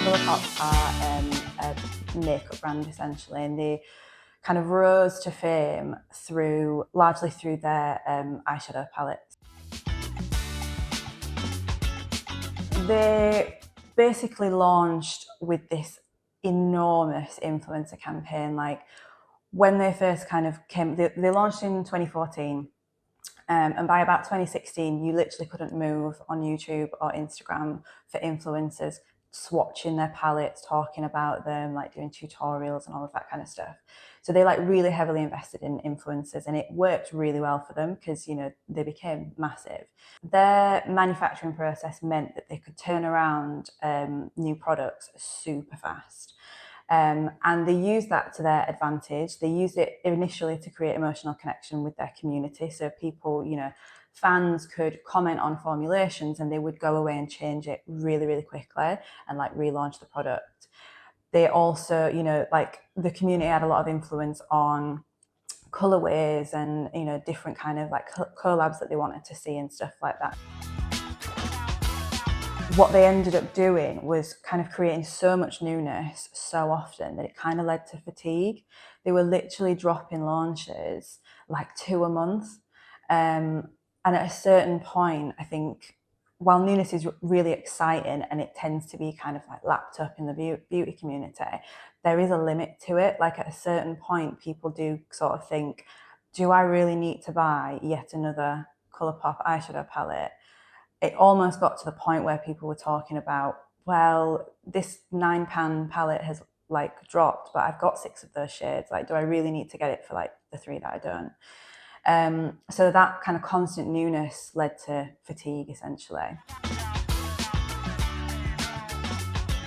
ColourPop are a makeup brand essentially, and they kind of rose to fame largely through their eyeshadow palettes. They basically launched with this enormous influencer campaign. Like when they first kind of came, they launched in 2014. And by about 2016, you literally couldn't move on YouTube or Instagram for influencers swatching their palettes, talking about them, like doing tutorials and all of that kind of stuff. So they like really heavily invested in influencers, and it worked really well for them because, you know, they became massive. Their manufacturing process meant that they could turn around new products super fast. And they used that to their advantage. They used it initially to create emotional connection with their community. So people, you know, fans could comment on formulations and they would go away and change it really, really quickly and like relaunch the product. They also, you know, like the community had a lot of influence on colorways and, you know, different kind of like collabs that they wanted to see and stuff like that. What they ended up doing was kind of creating so much newness so often that it kind of led to fatigue. They were literally dropping launches like 2 a month. And at a certain point, I think, while newness is really exciting and it tends to be kind of like lapped up in the beauty community, there is a limit to it. Like at a certain point, people do sort of think, do I really need to buy yet another ColourPop eyeshadow palette? It almost got to the point where people were talking about, well, this £9 palette has like dropped, but I've got 6 of those shades. Like, do I really need to get it for like the 3 that I don't? So that kind of constant newness led to fatigue, essentially.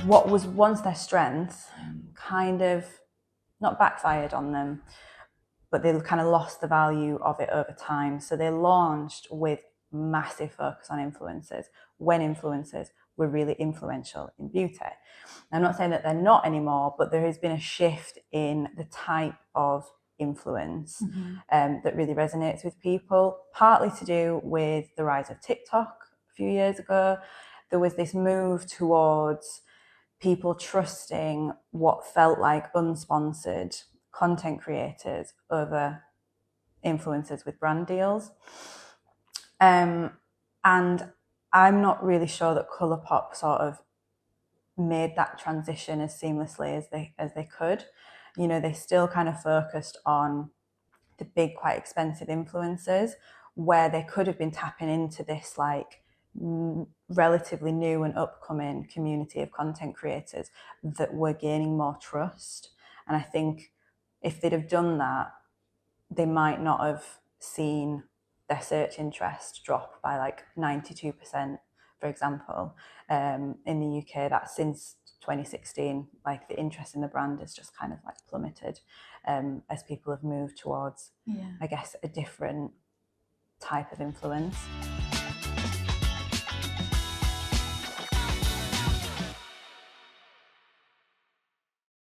What was once their strength kind of not backfired on them, but they kind of lost the value of it over time. So they launched with massive focus on influencers when influencers were really influential in beauty. I'm not saying that they're not anymore, but there has been a shift in the type of influence that really resonates with people, partly to do with the rise of TikTok a few years ago. There was this move towards people trusting what felt like unsponsored content creators over influencers with brand deals. And I'm not really sure that ColourPop sort of made that transition as seamlessly as they could. You know, they still kind of focused on the big, quite expensive influencers, where they could have been tapping into this like relatively new and upcoming community of content creators that were gaining more trust. And I think if they'd have done that, they might not have seen their search interest drop by like 92%, for example. In the UK, that's since 2016, like the interest in the brand has just kind of like plummeted as people have moved towards, I guess, a different type of influence.